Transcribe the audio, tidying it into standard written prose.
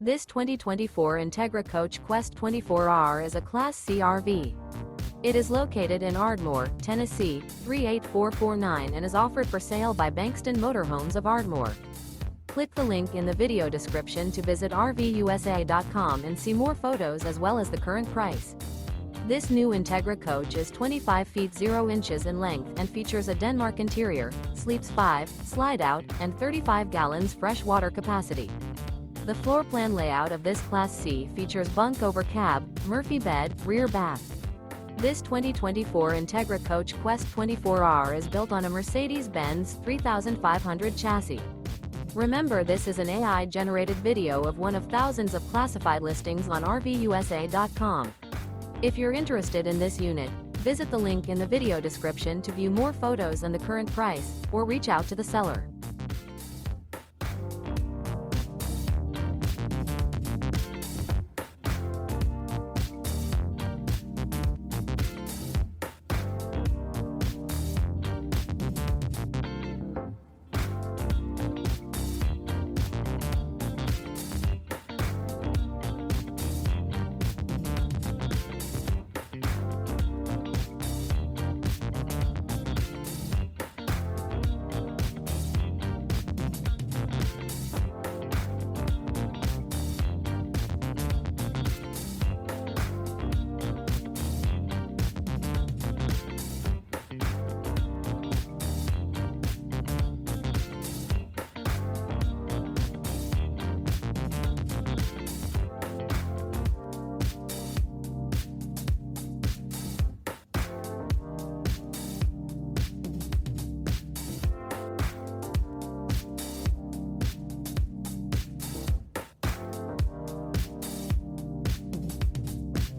This 2024 Entegra Coach Qwest 24R is a Class C RV. It is located in Ardmore, Tennessee, 38449 and is offered for sale by Bankston Motorhomes of Ardmore. Click the link in the video description to visit RVUSA.com and see more photos as well as the current price. This new Entegra Coach is 25 feet 0 inches in length and features a Denmark interior, sleeps 5, slide-out, and 35 gallons fresh water capacity. The floor plan layout of this Class C features bunk over cab, Murphy bed, rear bath. This 2024 Entegra Coach Qwest 24R is built on a Mercedes-Benz 3500 chassis. Remember, this is an AI-generated video of one of thousands of classified listings on RVUSA.com. If you're interested in this unit, visit the link in the video description to view more photos and the current price, or reach out to the seller.